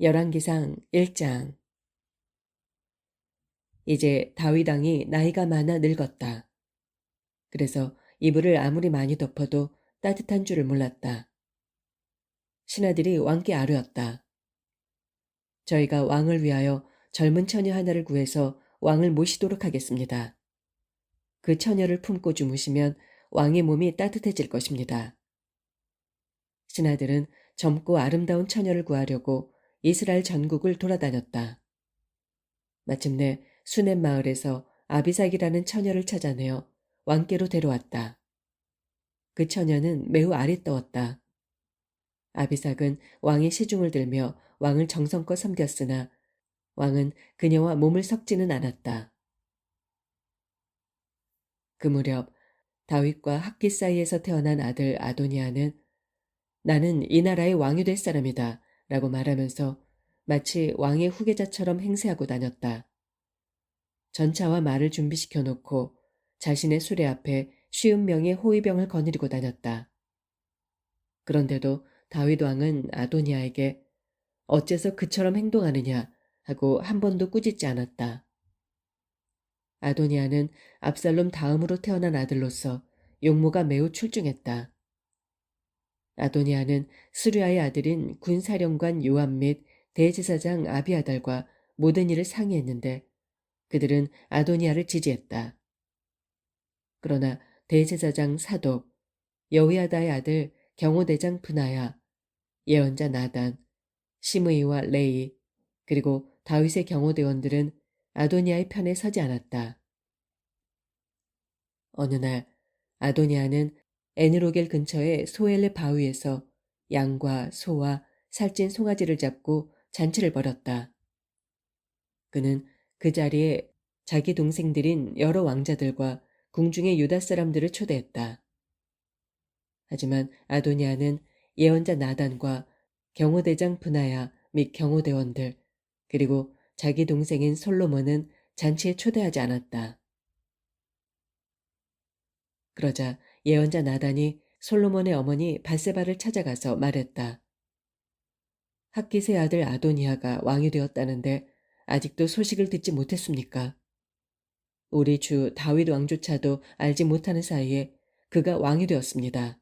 열왕기상 1장. 이제 다윗 왕이 나이가 많아 늙었다. 그래서 이불을 아무리 많이 덮어도 따뜻한 줄을 몰랐다. 신하들이 왕께 아뢰었다. 저희가 왕을 위하여 젊은 처녀 하나를 구해서 왕을 모시도록 하겠습니다. 그 처녀를 품고 주무시면 왕의 몸이 따뜻해질 것입니다. 신하들은 젊고 아름다운 처녀를 구하려고 이스라엘 전국을 돌아다녔다. 마침내 수넴 마을에서 아비삭이라는 처녀를 찾아내어 왕께로 데려왔다. 그 처녀는 매우 아리따웠다. 아비삭은 왕의 시중을 들며 왕을 정성껏 섬겼으나 왕은 그녀와 몸을 섞지는 않았다. 그 무렵 다윗과 학기 사이에서 태어난 아들 아도니아는 나는 이 나라의 왕이 될 사람이다 라고 말하면서 마치 왕의 후계자처럼 행세하고 다녔다. 전차와 말을 준비시켜 놓고 자신의 수레 앞에 50명의 호위병을 거느리고 다녔다. 그런데도 다윗 왕은 아도니아에게 어째서 그처럼 행동하느냐 하고 한 번도 꾸짖지 않았다. 아도니아는 압살롬 다음으로 태어난 아들로서 용모가 매우 출중했다. 아도니아는 스루야의 아들인 군사령관 요압 및 대제사장 아비아달과 모든 일을 상의했는데 그들은 아도니아를 지지했다. 그러나 대제사장 사독, 여호야다의 아들 경호대장 브나야, 예언자 나단, 시므이와 레이, 그리고 다윗의 경호대원들은 아도니아의 편에 서지 않았다. 어느 날 아도니아는 에느로겔 근처의 소엘레 바위에서 양과 소와 살찐 송아지를 잡고 잔치를 벌였다. 그는 그 자리에 자기 동생들인 여러 왕자들과 궁중의 유다 사람들을 초대했다. 하지만 아도니아는 예언자 나단과 경호대장 브나야 및 경호대원들 그리고 자기 동생인 솔로몬은 잔치에 초대하지 않았다. 그러자 예언자 나단이 솔로몬의 어머니 밧세바를 찾아가서 말했다. 학깃의 아들 아도니아가 왕이 되었다는데 아직도 소식을 듣지 못했습니까? 우리 주 다윗 왕조차도 알지 못하는 사이에 그가 왕이 되었습니다.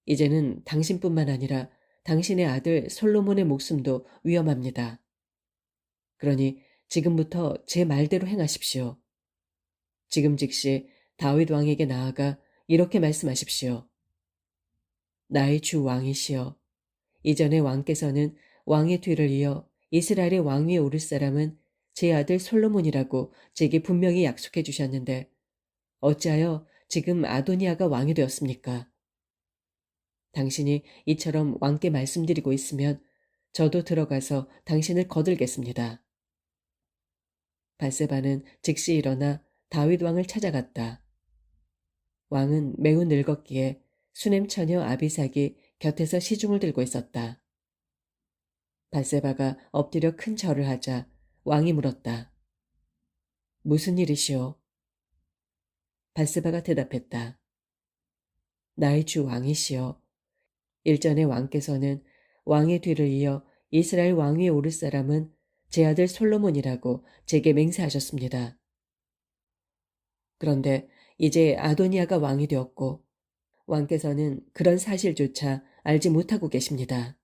이제는 당신뿐만 아니라 당신의 아들 솔로몬의 목숨도 위험합니다. 그러니 지금부터 제 말대로 행하십시오. 지금 즉시 다윗 왕에게 나아가 이렇게 말씀하십시오. 나의 주 왕이시여, 이전에 왕께서는 왕의 뒤를 이어 이스라엘의 왕 위에 오를 사람은 제 아들 솔로몬이라고 제게 분명히 약속해 주셨는데 어찌하여 지금 아도니아가 왕이 되었습니까? 당신이 이처럼 왕께 말씀드리고 있으면 저도 들어가서 당신을 거들겠습니다. 밧세바는 즉시 일어나 다윗 왕을 찾아갔다. 왕은 매우 늙었기에 수넴 처녀 아비삭이 곁에서 시중을 들고 있었다. 밧세바가 엎드려 큰 절을 하자 왕이 물었다. 무슨 일이시오? 밧세바가 대답했다. 나의 주 왕이시여. 일전에 왕께서는 왕의 뒤를 이어 이스라엘 왕 위에 오를 사람은 제 아들 솔로몬이라고 제게 맹세하셨습니다. 그런데 이제 아도니아가 왕이 되었고 왕께서는 그런 사실조차 알지 못하고 계십니다.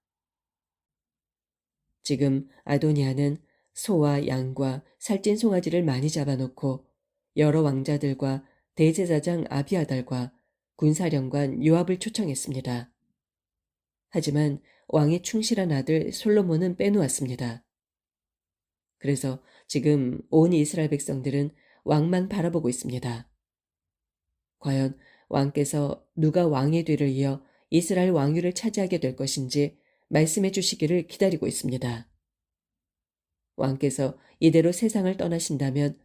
지금 아도니아는 소와 양과 살찐 송아지를 많이 잡아놓고 여러 왕자들과 대제사장 아비아달과 군사령관 요압을 초청했습니다. 하지만 왕의 충실한 아들 솔로몬은 빼놓았습니다. 그래서 지금 온 이스라엘 백성들은 왕만 바라보고 있습니다. 과연 왕께서 누가 왕의 뒤를 이어 이스라엘 왕위를 차지하게 될 것인지 말씀해 주시기를 기다리고 있습니다. 왕께서 이대로 세상을 떠나신다면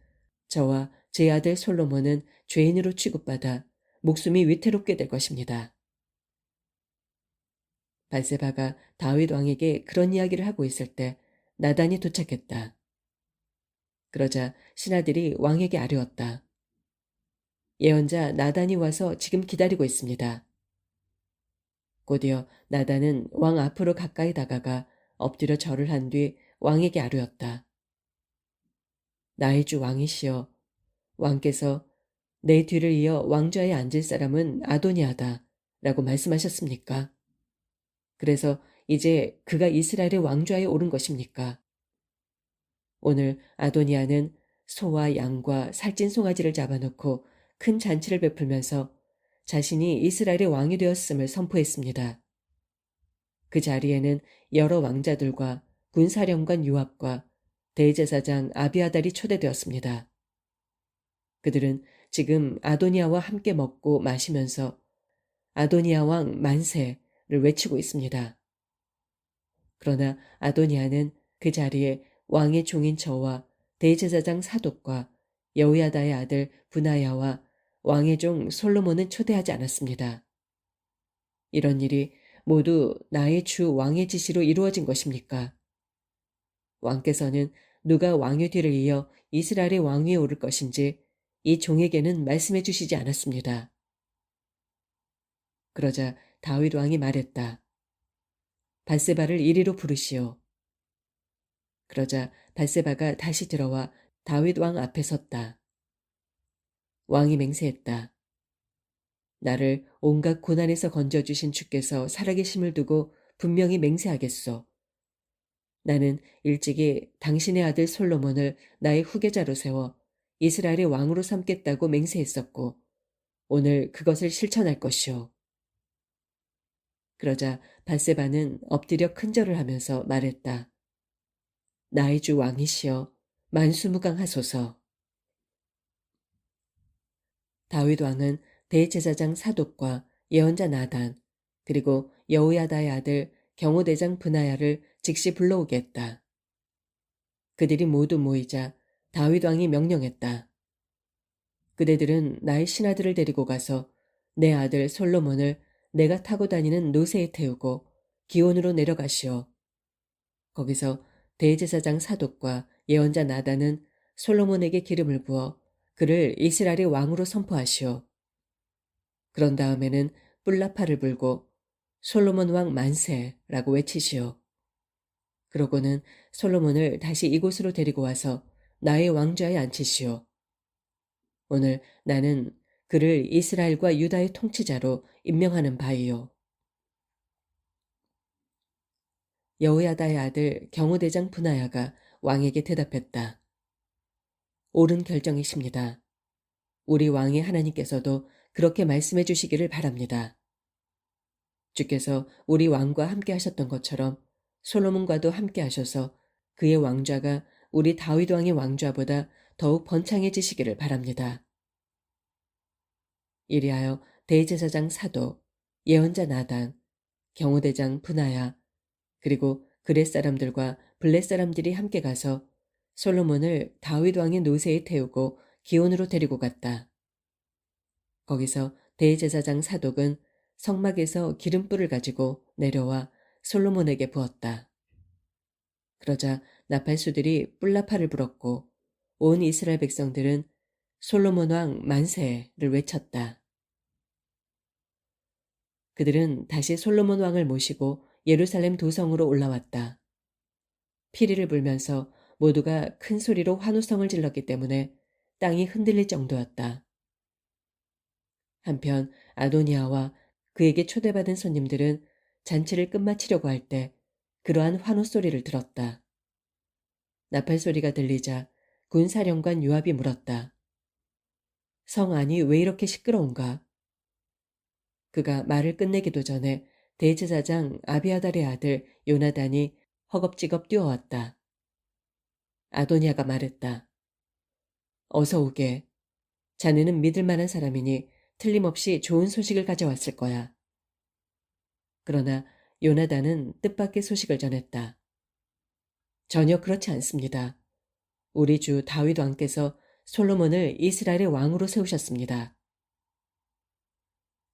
저와 제 아들 솔로몬은 죄인으로 취급받아 목숨이 위태롭게 될 것입니다. 밧세바가 다윗 왕에게 그런 이야기를 하고 있을 때 나단이 도착했다. 그러자 신하들이 왕에게 아뢰었다. 예언자 나단이 와서 지금 기다리고 있습니다. 곧이어 나단은 왕 앞으로 가까이 다가가 엎드려 절을 한 뒤 왕에게 아뢰었다. 나의 주 왕이시여, 왕께서 내 뒤를 이어 왕좌에 앉을 사람은 아도니아다 라고 말씀하셨습니까? 그래서 이제 그가 이스라엘의 왕좌에 오른 것입니까? 오늘 아도니아는 소와 양과 살찐 송아지를 잡아놓고 큰 잔치를 베풀면서 자신이 이스라엘의 왕이 되었음을 선포했습니다. 그 자리에는 여러 왕자들과 군사령관 요압과 대제사장 아비아달이 초대되었습니다. 그들은 지금 아도니아와 함께 먹고 마시면서 아도니아 왕 만세를 외치고 있습니다. 그러나 아도니아는 그 자리에 왕의 종인 저와 대제사장 사독과 여호야다의 아들 브나야와 왕의 종 솔로몬은 초대하지 않았습니다. 이런 일이 모두 나의 주 왕의 지시로 이루어진 것입니까? 왕께서는 누가 왕의 뒤를 이어 이스라엘의 왕위에 오를 것인지 이 종에게는 말씀해 주시지 않았습니다. 그러자 다윗 왕이 말했다. 밧세바를 이리로 부르시오. 그러자 밧세바가 다시 들어와 다윗 왕 앞에 섰다. 왕이 맹세했다. 나를 온갖 고난에서 건져주신 주께서 살아계심을 두고 분명히 맹세하겠소. 나는 일찍이 당신의 아들 솔로몬을 나의 후계자로 세워 이스라엘의 왕으로 삼겠다고 맹세했었고 오늘 그것을 실천할 것이오. 그러자 밧세바는 엎드려 큰절을 하면서 말했다. 나의 주 왕이시여 만수무강하소서. 다윗 왕은 대제사장 사독과 예언자 나단 그리고 여호야다의 아들 경호대장 브나야를 즉시 불러오게 했다. 그들이 모두 모이자 다윗 왕이 명령했다. 그대들은 나의 신하들을 데리고 가서 내 아들 솔로몬을 내가 타고 다니는 노새에 태우고 기온으로 내려가시오. 거기서 대제사장 사독과 예언자 나단은 솔로몬에게 기름을 부어 그를 이스라엘의 왕으로 선포하시오. 그런 다음에는 뿔나파를 불고 솔로몬 왕 만세라고 외치시오. 그러고는 솔로몬을 다시 이곳으로 데리고 와서 나의 왕좌에 앉히시오. 오늘 나는 그를 이스라엘과 유다의 통치자로 임명하는 바이요. 여호야다의 아들 경호대장 브나야가 왕에게 대답했다. 옳은 결정이십니다. 우리 왕의 하나님께서도 그렇게 말씀해 주시기를 바랍니다. 주께서 우리 왕과 함께 하셨던 것처럼 솔로몬과도 함께 하셔서 그의 왕좌가 우리 다윗 왕의 왕좌보다 더욱 번창해지시기를 바랍니다. 이리하여 대제사장 사독, 예언자 나단, 경호대장 브나야, 그리고 그렛 사람들과 블렛 사람들이 함께 가서 솔로몬을 다윗 왕의 노새에 태우고 기온으로 데리고 갔다. 거기서 대제사장 사독은 성막에서 기름불을 가지고 내려와 솔로몬에게 부었다. 그러자 나팔수들이 뿔나팔을 불었고 온 이스라엘 백성들은 솔로몬 왕 만세를 외쳤다. 그들은 다시 솔로몬 왕을 모시고 예루살렘 도성으로 올라왔다. 피리를 불면서 모두가 큰 소리로 환호성을 질렀기 때문에 땅이 흔들릴 정도였다. 한편 아도니아와 그에게 초대받은 손님들은 잔치를 끝마치려고 할 때 그러한 환호 소리를 들었다. 나팔 소리가 들리자 군사령관 요압이 물었다. 성 안이 왜 이렇게 시끄러운가? 그가 말을 끝내기도 전에 대제사장 아비아달의 아들 요나단이 허겁지겁 뛰어왔다. 아도니아가 말했다. 어서 오게. 자네는 믿을 만한 사람이니 틀림없이 좋은 소식을 가져왔을 거야. 그러나 요나단은 뜻밖의 소식을 전했다. 전혀 그렇지 않습니다. 우리 주 다윗 왕께서 솔로몬을 이스라엘의 왕으로 세우셨습니다.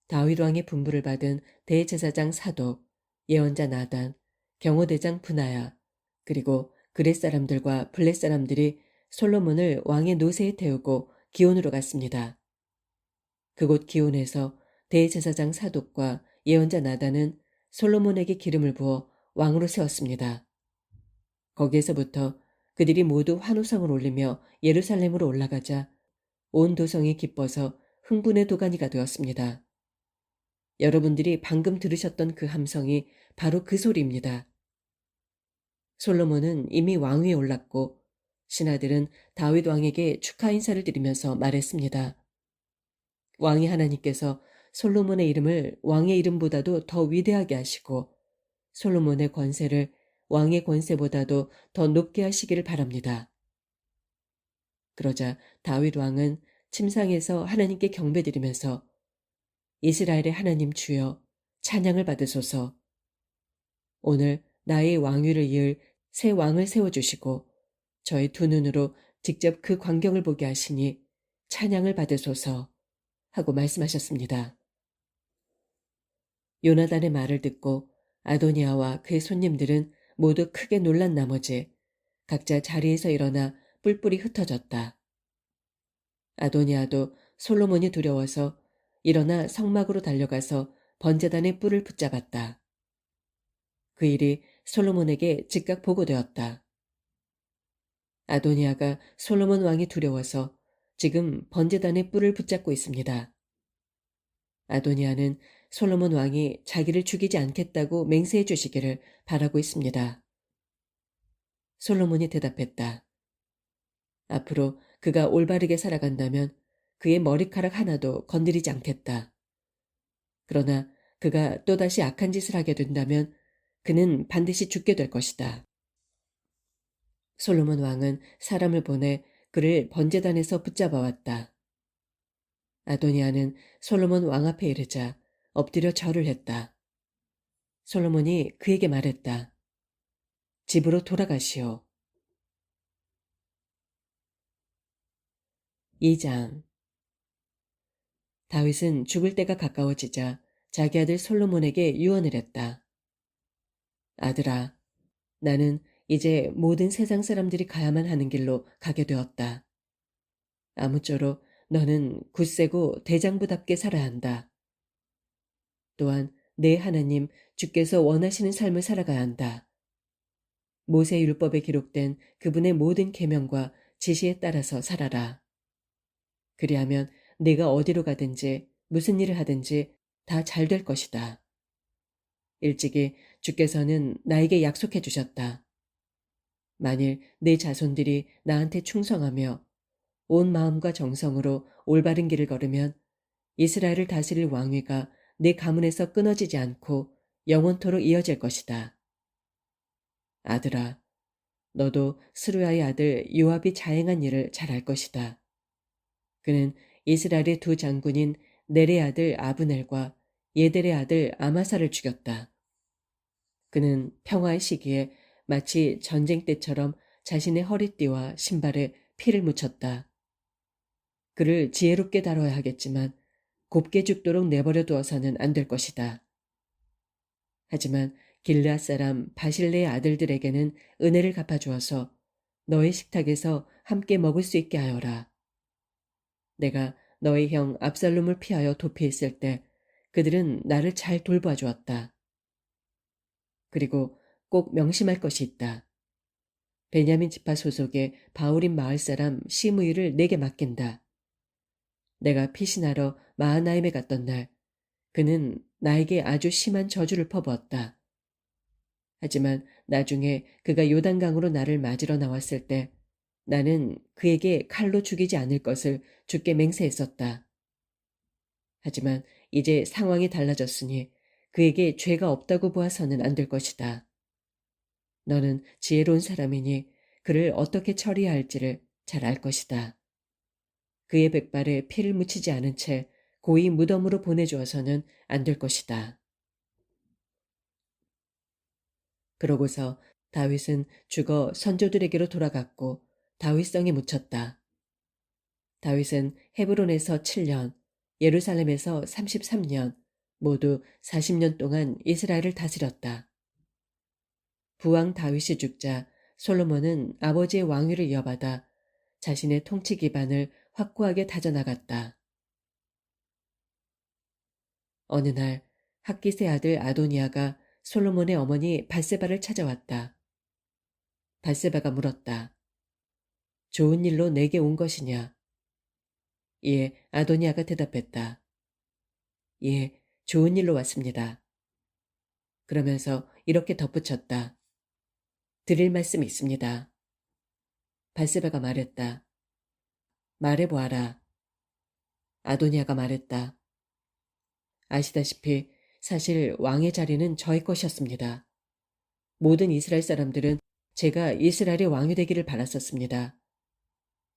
다윗 왕의 분부를 받은 대제사장 사독, 예언자 나단, 경호대장 브나야, 그리고 그렛 사람들과 블렛 사람들이 솔로몬을 왕의 노새에 태우고 기온으로 갔습니다. 그곳 기온에서 대제사장 사독과 예언자 나단은 솔로몬에게 기름을 부어 왕으로 세웠습니다. 거기에서부터 그들이 모두 환호성을 올리며 예루살렘으로 올라가자 온 도성이 기뻐서 흥분의 도가니가 되었습니다. 여러분들이 방금 들으셨던 그 함성이 바로 그 소리입니다. 솔로몬은 이미 왕위에 올랐고 신하들은 다윗 왕에게 축하 인사를 드리면서 말했습니다. 왕이 하나님께서 솔로몬의 이름을 왕의 이름보다도 더 위대하게 하시고 솔로몬의 권세를 왕의 권세보다도 더 높게 하시기를 바랍니다. 그러자 다윗 왕은 침상에서 하나님께 경배드리면서 이스라엘의 하나님 주여 찬양을 받으소서. 오늘 나의 왕위를 이을 새 왕을 세워주시고 저의 두 눈으로 직접 그 광경을 보게 하시니 찬양을 받으소서 하고 말씀하셨습니다. 요나단의 말을 듣고 아도니아와 그의 손님들은 모두 크게 놀란 나머지 각자 자리에서 일어나 뿔뿔이 흩어졌다. 아도니아도 솔로몬이 두려워서 일어나 성막으로 달려가서 번제단의 뿔을 붙잡았다. 그 일이 솔로몬에게 즉각 보고되었다. 아도니아가 솔로몬 왕이 두려워서 지금 번제단의 뿔을 붙잡고 있습니다. 아도니아는 솔로몬 왕이 자기를 죽이지 않겠다고 맹세해 주시기를 바라고 있습니다. 솔로몬이 대답했다. 앞으로 그가 올바르게 살아간다면 그의 머리카락 하나도 건드리지 않겠다. 그러나 그가 또다시 악한 짓을 하게 된다면 그는 반드시 죽게 될 것이다. 솔로몬 왕은 사람을 보내 그를 번제단에서 붙잡아 왔다. 아도니아는 솔로몬 왕 앞에 이르자 엎드려 절을 했다. 솔로몬이 그에게 말했다. 집으로 돌아가시오. 2장. 다윗은 죽을 때가 가까워지자 자기 아들 솔로몬에게 유언을 했다. 아들아, 나는 이제 모든 세상 사람들이 가야만 하는 길로 가게 되었다. 아무쪼록 너는 굳세고 대장부답게 살아야 한다. 또한 내 하나님 주께서 원하시는 삶을 살아가야 한다. 모세 율법에 기록된 그분의 모든 계명과 지시에 따라서 살아라. 그리하면 네가 어디로 가든지 무슨 일을 하든지 다 잘 될 것이다. 일찍이 주께서는 나에게 약속해 주셨다. 만일 내 자손들이 나한테 충성하며 온 마음과 정성으로 올바른 길을 걸으면 이스라엘을 다스릴 왕위가 내 가문에서 끊어지지 않고 영원토록 이어질 것이다. 아들아, 너도 스루야의 아들 요압이 자행한 일을 잘 알 것이다. 그는 이스라엘의 두 장군인 넬의 아들 아브넬과 예델의 아들 아마사를 죽였다. 그는 평화의 시기에 마치 전쟁 때처럼 자신의 허리띠와 신발에 피를 묻혔다. 그를 지혜롭게 다뤄야 하겠지만 곱게 죽도록 내버려 두어서는 안 될 것이다. 하지만 길르앗 사람 바실레의 아들들에게는 은혜를 갚아주어서 너의 식탁에서 함께 먹을 수 있게 하여라. 내가 너의 형 압살롬을 피하여 도피했을 때 그들은 나를 잘 돌봐 주었다. 그리고 꼭 명심할 것이 있다. 베냐민 지파 소속의 바울임 마을 사람 시므이를 내게 맡긴다. 내가 피신하러 마하나임에 갔던 날 그는 나에게 아주 심한 저주를 퍼부었다. 하지만 나중에 그가 요단강으로 나를 맞으러 나왔을 때 나는 그에게 칼로 죽이지 않을 것을 주께 맹세했었다. 하지만 이제 상황이 달라졌으니 그에게 죄가 없다고 보아서는 안 될 것이다. 너는 지혜로운 사람이니 그를 어떻게 처리해야 할지를 잘 알 것이다. 그의 백발에 피를 묻히지 않은 채 고이 무덤으로 보내주어서는 안 될 것이다. 그러고서 다윗은 죽어 선조들에게로 돌아갔고 다윗성에 묻혔다. 다윗은 헤브론에서 7년, 예루살렘에서 33년, 모두 40년 동안 이스라엘을 다스렸다. 부왕 다윗이 죽자 솔로몬은 아버지의 왕위를 이어받아 자신의 통치 기반을 확고하게 다져나갔다. 어느 날 학깃의 아들 아도니아가 솔로몬의 어머니 bat세바를 찾아왔다. 밧세바가 물었다. 좋은 일로 내게 온 것이냐? 예, 아도니아가 대답했다. 예, 좋은 일로 왔습니다. 그러면서 이렇게 덧붙였다. 드릴 말씀이 있습니다. 밧세바가 말했다. 말해보아라. 아도니아가 말했다. 아시다시피 사실 왕의 자리는 저의 것이었습니다. 모든 이스라엘 사람들은 제가 이스라엘의 왕이 되기를 바랐었습니다.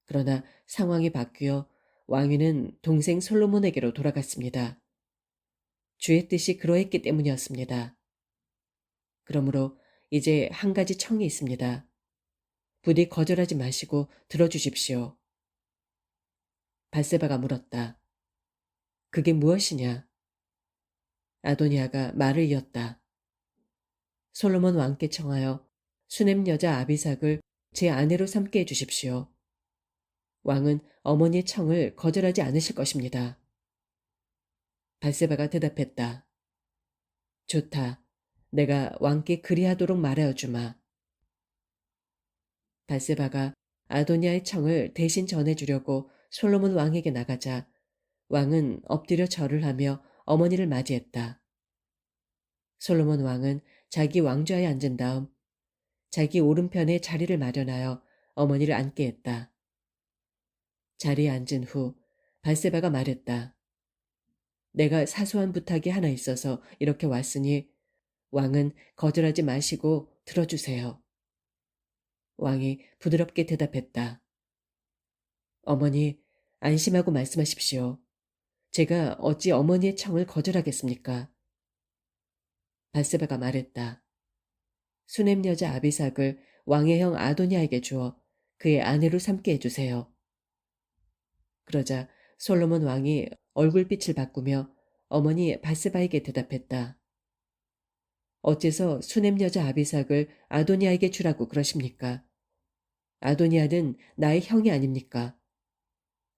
그러나 상황이 바뀌어 왕위는 동생 솔로몬에게로 돌아갔습니다. 주의 뜻이 그러했기 때문이었습니다. 그러므로 이제 한 가지 청이 있습니다. 부디 거절하지 마시고 들어주십시오. 밧세바가 물었다. 그게 무엇이냐? 아도니아가 말을 이었다. 솔로몬 왕께 청하여 수넴 여자 아비삭을 제 아내로 삼게 해주십시오. 왕은 어머니의 청을 거절하지 않으실 것입니다. 밧세바가 대답했다. 좋다. 내가 왕께 그리하도록 말하여 주마. 밧세바가 아도니아의 청을 대신 전해주려고 솔로몬 왕에게 나가자 왕은 엎드려 절을 하며 어머니를 맞이했다. 솔로몬 왕은 자기 왕좌에 앉은 다음 자기 오른편에 자리를 마련하여 어머니를 앉게 했다. 자리에 앉은 후 밧세바가 말했다. 내가 사소한 부탁이 하나 있어서 이렇게 왔으니 왕은 거절하지 마시고 들어주세요. 왕이 부드럽게 대답했다. 어머니, 안심하고 말씀하십시오. 제가 어찌 어머니의 청을 거절하겠습니까? 밧세바가 말했다. 수넴 여자 아비삭을 왕의 형 아도니아에게 주어 그의 아내로 삼게 해주세요. 그러자 솔로몬 왕이 얼굴빛을 바꾸며 어머니 밧세바에게 대답했다. 어째서 수넴 여자 아비삭을 아도니아에게 주라고 그러십니까? 아도니아는 나의 형이 아닙니까?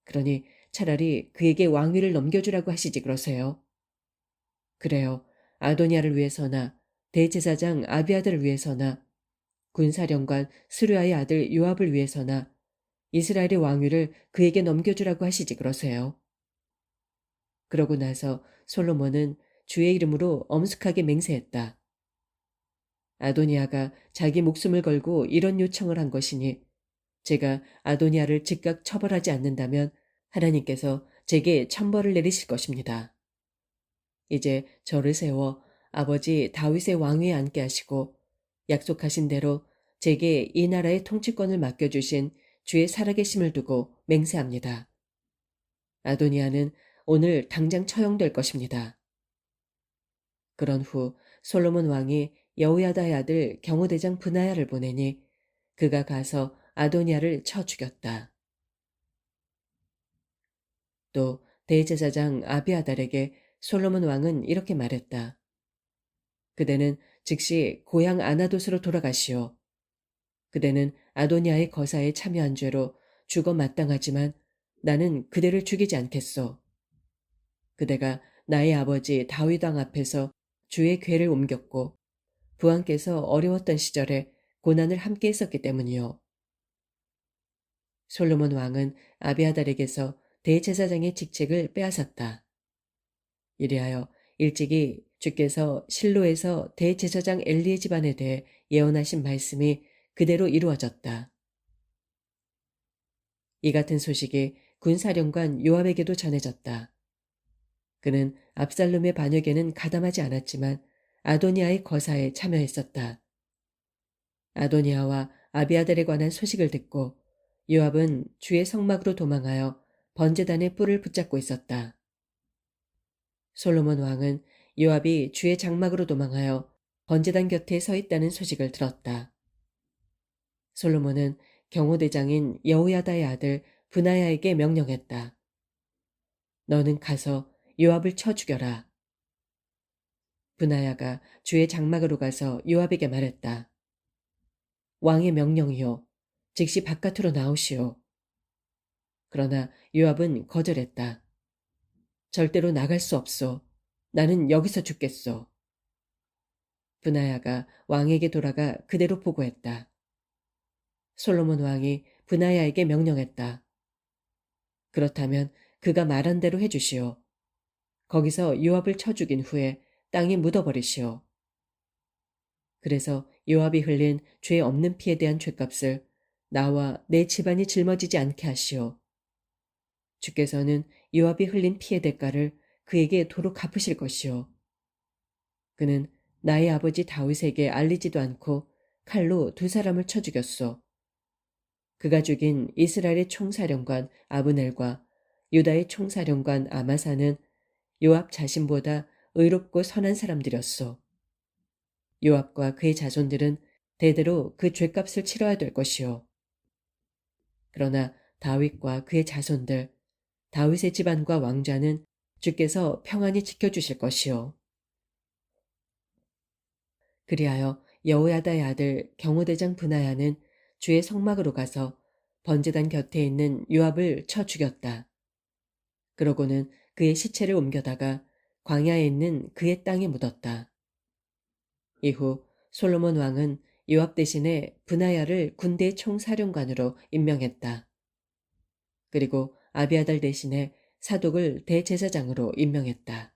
그러니 차라리 그에게 왕위를 넘겨주라고 하시지 그러세요. 그래요. 아도니아를 위해서나 대제사장 아비아들을 위해서나 군사령관 스루야의 아들 요압을 위해서나 이스라엘의 왕위를 그에게 넘겨주라고 하시지 그러세요. 그러고 나서 솔로몬은 주의 이름으로 엄숙하게 맹세했다. 아도니아가 자기 목숨을 걸고 이런 요청을 한 것이니 제가 아도니아를 즉각 처벌하지 않는다면 하나님께서 제게 천벌을 내리실 것입니다. 이제 저를 세워 아버지 다윗의 왕위에 앉게 하시고 약속하신 대로 제게 이 나라의 통치권을 맡겨주신 주의 살아계심을 두고 맹세합니다. 아도니아는 오늘 당장 처형될 것입니다. 그런 후 솔로몬 왕이 여호야다의 아들 경호대장 브나야를 보내니 그가 가서 아도니아를 쳐 죽였다. 또 대제사장 아비아달에게 솔로몬 왕은 이렇게 말했다. 그대는 즉시 고향 아나돗으로 돌아가시오. 그대는 아도니아의 거사에 참여한 죄로 죽어 마땅하지만 나는 그대를 죽이지 않겠소. 그대가 나의 아버지 다윗 왕 앞에서 주의 궤를 옮겼고 부왕께서 어려웠던 시절에 고난을 함께 했었기 때문이요. 솔로몬 왕은 아비아달에게서 대제사장의 직책을 빼앗았다. 이리하여 일찍이 주께서 실로에서 대제사장 엘리의 집안에 대해 예언하신 말씀이 그대로 이루어졌다. 이 같은 소식이 군사령관 요압에게도 전해졌다. 그는 압살롬의 반역에는 가담하지 않았지만 아도니아의 거사에 참여했었다. 아도니아와 아비아달에 관한 소식을 듣고 요압은 주의 성막으로 도망하여 번제단의 뿔을 붙잡고 있었다. 솔로몬 왕은 요압이 주의 장막으로 도망하여 번제단 곁에 서 있다는 소식을 들었다. 솔로몬은 경호대장인 여호야다의 아들 브나야에게 명령했다. 너는 가서 요압을 쳐 죽여라. 브나야가 주의 장막으로 가서 요압에게 말했다. 왕의 명령이요. 즉시 바깥으로 나오시오. 그러나 요압은 거절했다. 절대로 나갈 수 없소. 나는 여기서 죽겠소. 브나야가 왕에게 돌아가 그대로 보고했다. 솔로몬 왕이 브나야에게 명령했다. 그렇다면 그가 말한 대로 해주시오. 거기서 요압을 쳐 죽인 후에 땅에 묻어버리시오. 그래서 요압이 흘린 죄 없는 피에 대한 죄값을 나와 내 집안이 짊어지지 않게 하시오. 주께서는 요압이 흘린 피의 대가를 그에게 도로 갚으실 것이오. 그는 나의 아버지 다윗에게 알리지도 않고 칼로 두 사람을 쳐 죽였소. 그가 죽인 이스라엘의 총사령관 아브넬과 유다의 총사령관 아마사는 요압 자신보다 의롭고 선한 사람들이었소. 요압과 그의 자손들은 대대로 그 죄값을 치러야 될 것이오. 그러나 다윗과 그의 자손들, 다윗의 집안과 왕좌는 주께서 평안히 지켜주실 것이오. 그리하여 여호야다의 아들 경호대장 브나야는 주의 성막으로 가서 번제단 곁에 있는 요압을 쳐 죽였다. 그러고는 그의 시체를 옮겨다가 광야에 있는 그의 땅에 묻었다. 이후 솔로몬 왕은 요압 대신에 브나야를 군대의 총사령관으로 임명했다. 그리고 아비아달 대신에 사독을 대제사장으로 임명했다.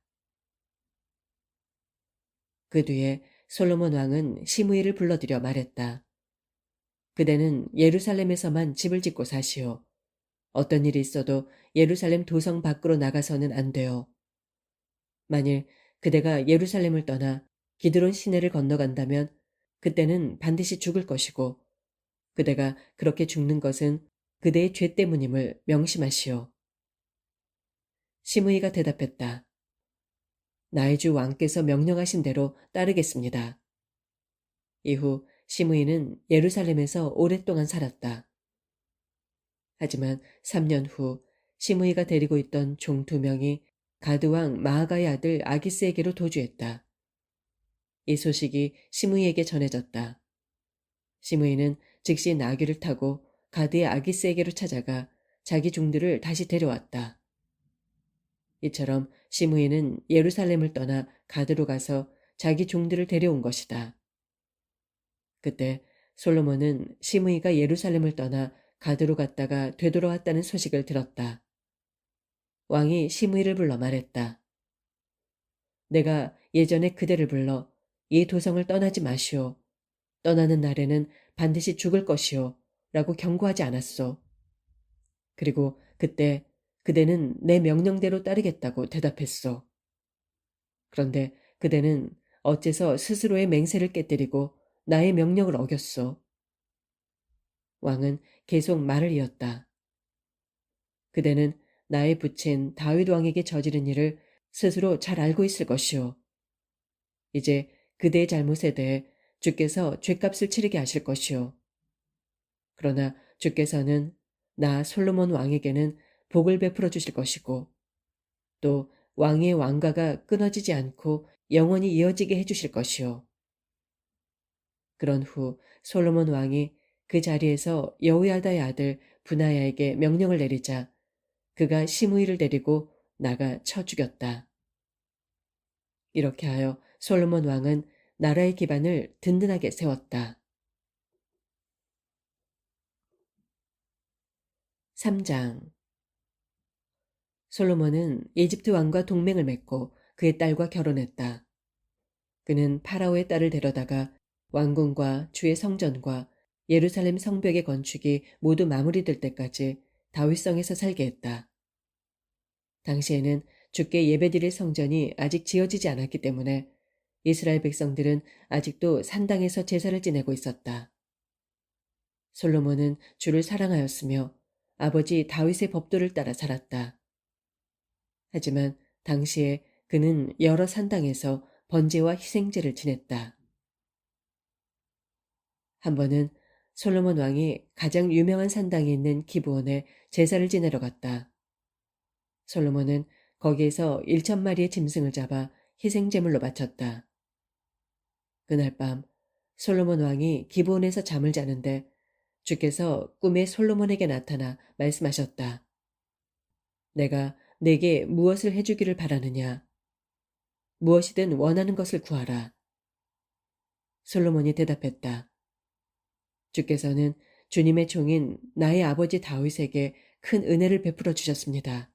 그 뒤에 솔로몬 왕은 시므이를 불러들여 말했다. 그대는 예루살렘에서만 집을 짓고 사시오. 어떤 일이 있어도 예루살렘 도성 밖으로 나가서는 안 돼요. 만일 그대가 예루살렘을 떠나 기드론 시내를 건너간다면 그때는 반드시 죽을 것이고 그대가 그렇게 죽는 것은 그대의 죄 때문임을 명심하시오. 시므이가 대답했다. 나의 주 왕께서 명령하신 대로 따르겠습니다. 이후 시므이는 예루살렘에서 오랫동안 살았다. 하지만 3년 후 시므이가 데리고 있던 종 2명이 가드왕 마아가의 아들 아기스에게로 도주했다. 이 소식이 시므이에게 전해졌다. 시므이는 즉시 나귀를 타고 가드의 아기스에게로 찾아가 자기 종들을 다시 데려왔다. 이처럼 시므이는 예루살렘을 떠나 가드로 가서 자기 종들을 데려온 것이다. 그때 솔로몬은 시므이가 예루살렘을 떠나 가드로 갔다가 되돌아왔다는 소식을 들었다. 왕이 시므이를 불러 말했다. 내가 예전에 그대를 불러 이 도성을 떠나지 마시오. 떠나는 날에는 반드시 죽을 것이오. 라고 경고하지 않았소. 그리고 그때 그대는 내 명령대로 따르겠다고 대답했소. 그런데 그대는 어째서 스스로의 맹세를 깨뜨리고 나의 명령을 어겼소. 왕은 계속 말을 이었다. 그대는 나의 부친 다윗 왕에게 저지른 일을 스스로 잘 알고 있을 것이오. 이제 그대의 잘못에 대해 주께서 죗값을 치르게 하실 것이오. 그러나 주께서는 나 솔로몬 왕에게는 복을 베풀어 주실 것이고 또 왕의 왕가가 끊어지지 않고 영원히 이어지게 해주실 것이오. 그런 후 솔로몬 왕이 그 자리에서 여호야다의 아들 브나야에게 명령을 내리자 그가 시므이를 데리고 나가 쳐 죽였다. 이렇게 하여 솔로몬 왕은 나라의 기반을 든든하게 세웠다. 3장 솔로몬은 이집트 왕과 동맹을 맺고 그의 딸과 결혼했다. 그는 파라오의 딸을 데려다가 왕궁과 주의 성전과 예루살렘 성벽의 건축이 모두 마무리될 때까지 다윗성에서 살게 했다. 당시에는 주께 예배드릴 성전이 아직 지어지지 않았기 때문에 이스라엘 백성들은 아직도 산당에서 제사를 지내고 있었다. 솔로몬은 주를 사랑하였으며 아버지 다윗의 법도를 따라 살았다. 하지만 당시에 그는 여러 산당에서 번제와 희생제를 지냈다. 한 번은 솔로몬 왕이 가장 유명한 산당에 있는 기브온에 제사를 지내러 갔다. 솔로몬은 거기에서 1,000마리의 짐승을 잡아 희생제물로 바쳤다. 그날 밤 솔로몬 왕이 기브온에서 잠을 자는데 주께서 꿈에 솔로몬에게 나타나 말씀하셨다. 내가 내게 무엇을 해주기를 바라느냐? 무엇이든 원하는 것을 구하라. 솔로몬이 대답했다. 주께서는 주님의 종인 나의 아버지 다윗에게 큰 은혜를 베풀어 주셨습니다.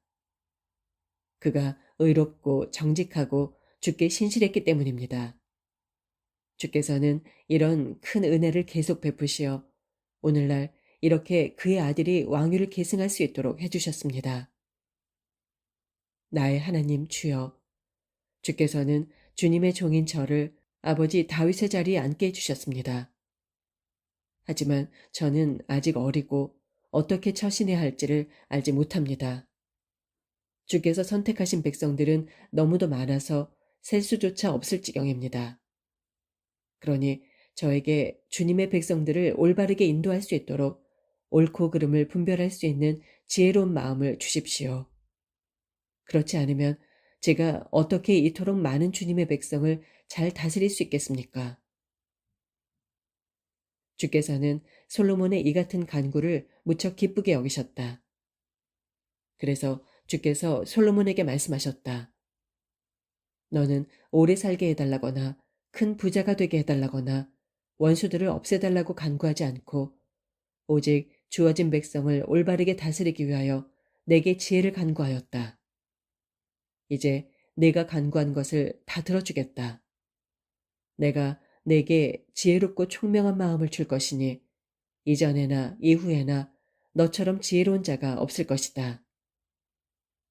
그가 의롭고 정직하고 주께 신실했기 때문입니다. 주께서는 이런 큰 은혜를 계속 베푸시어 오늘날 이렇게 그의 아들이 왕위를 계승할 수 있도록 해주셨습니다. 나의 하나님 주여, 주께서는 주님의 종인 저를 아버지 다윗의 자리에 앉게 해주셨습니다. 하지만 저는 아직 어리고 어떻게 처신해야 할지를 알지 못합니다. 주께서 선택하신 백성들은 너무도 많아서 셀 수조차 없을 지경입니다. 그러니 저에게 주님의 백성들을 올바르게 인도할 수 있도록 옳고 그름을 분별할 수 있는 지혜로운 마음을 주십시오. 그렇지 않으면 제가 어떻게 이토록 많은 주님의 백성을 잘 다스릴 수 있겠습니까? 주께서는 솔로몬의 이 같은 간구를 무척 기쁘게 여기셨다. 그래서 주께서 솔로몬에게 말씀하셨다. 너는 오래 살게 해달라거나 큰 부자가 되게 해달라거나 원수들을 없애달라고 간구하지 않고 오직 주어진 백성을 올바르게 다스리기 위하여 내게 지혜를 간구하였다. 이제 내가 간구한 것을 다 들어주겠다. 내가 내게 지혜롭고 총명한 마음을 줄 것이니 이전에나 이후에나 너처럼 지혜로운 자가 없을 것이다.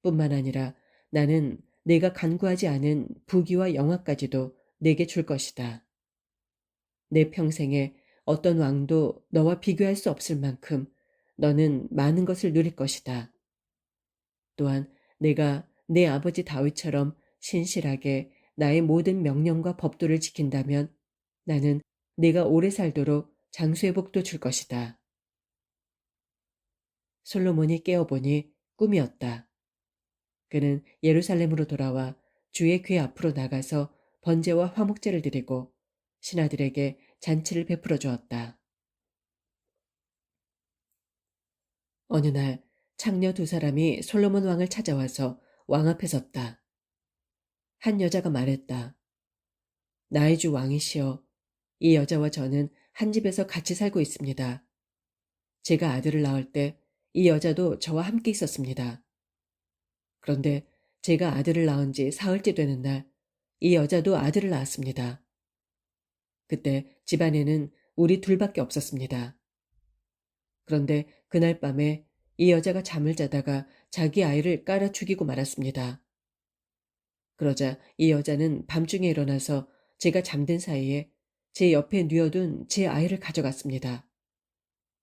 뿐만 아니라 나는 내가 간구하지 않은 부귀와 영화까지도 내게 줄 것이다. 내 평생에 어떤 왕도 너와 비교할 수 없을 만큼 너는 많은 것을 누릴 것이다. 또한 내가 내 아버지 다윗처럼 신실하게 나의 모든 명령과 법도를 지킨다면 나는 네가 오래 살도록 장수의 복도 줄 것이다. 솔로몬이 깨어보니 꿈이었다. 그는 예루살렘으로 돌아와 주의 궤 앞으로 나가서 번제와 화목제를 드리고 신하들에게 잔치를 베풀어 주었다. 어느 날 창녀 두 사람이 솔로몬 왕을 찾아와서 왕 앞에 섰다. 한 여자가 말했다. 나의 주 왕이시여, 이 여자와 저는 한 집에서 같이 살고 있습니다. 제가 아들을 낳을 때 이 여자도 저와 함께 있었습니다. 그런데 제가 아들을 낳은 지 사흘째 되는 날, 이 여자도 아들을 낳았습니다. 그때 집안에는 우리 둘밖에 없었습니다. 그런데 그날 밤에 이 여자가 잠을 자다가 자기 아이를 깔아 죽이고 말았습니다. 그러자 이 여자는 밤중에 일어나서 제가 잠든 사이에 제 옆에 뉘어둔 제 아이를 가져갔습니다.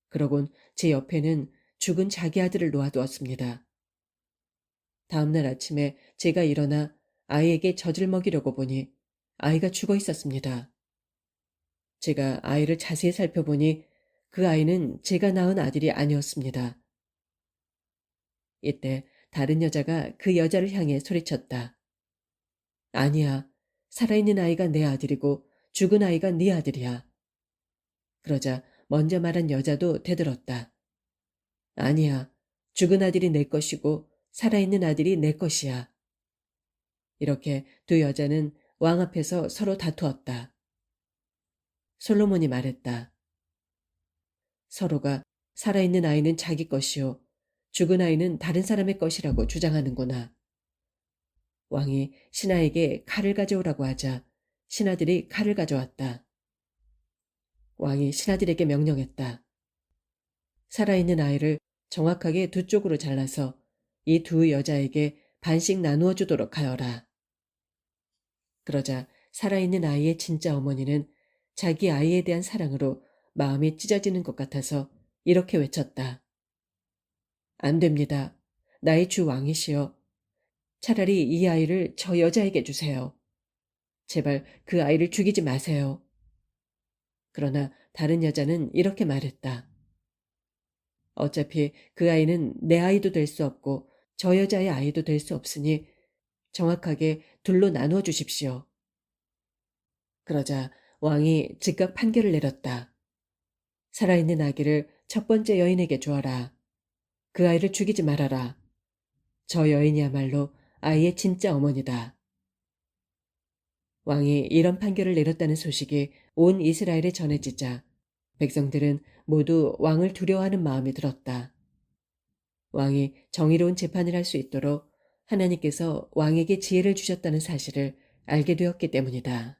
그러곤 제 옆에는 죽은 자기 아들을 놓아두었습니다. 다음날 아침에 제가 일어나 아이에게 젖을 먹이려고 보니 아이가 죽어 있었습니다. 제가 아이를 자세히 살펴보니 그 아이는 제가 낳은 아들이 아니었습니다. 이때 다른 여자가 그 여자를 향해 소리쳤다. 아니야, 살아있는 아이가 내 아들이고 죽은 아이가 네 아들이야. 그러자 먼저 말한 여자도 대들었다. 아니야, 죽은 아들이 내 것이고 살아있는 아들이 내 것이야. 이렇게 두 여자는 왕 앞에서 서로 다투었다. 솔로몬이 말했다. 서로가 살아있는 아이는 자기 것이요 죽은 아이는 다른 사람의 것이라고 주장하는구나. 왕이 신하에게 칼을 가져오라고 하자 신하들이 칼을 가져왔다. 왕이 신하들에게 명령했다. 살아있는 아이를 정확하게 두 쪽으로 잘라서 이 두 여자에게 반씩 나누어 주도록 하여라. 그러자 살아있는 아이의 진짜 어머니는 자기 아이에 대한 사랑으로 마음이 찢어지는 것 같아서 이렇게 외쳤다. 안 됩니다. 나의 주 왕이시여. 차라리 이 아이를 저 여자에게 주세요. 제발 그 아이를 죽이지 마세요. 그러나 다른 여자는 이렇게 말했다. 어차피 그 아이는 내 아이도 될 수 없고 저 여자의 아이도 될 수 없으니 정확하게 둘로 나누어 주십시오. 그러자 왕이 즉각 판결을 내렸다. 살아있는 아기를 첫 번째 여인에게 주어라. 그 아이를 죽이지 말아라. 저 여인이야말로 아이의 진짜 어머니다. 왕이 이런 판결을 내렸다는 소식이 온 이스라엘에 전해지자 백성들은 모두 왕을 두려워하는 마음이 들었다. 왕이 정의로운 재판을 할 수 있도록 하나님께서 왕에게 지혜를 주셨다는 사실을 알게 되었기 때문이다.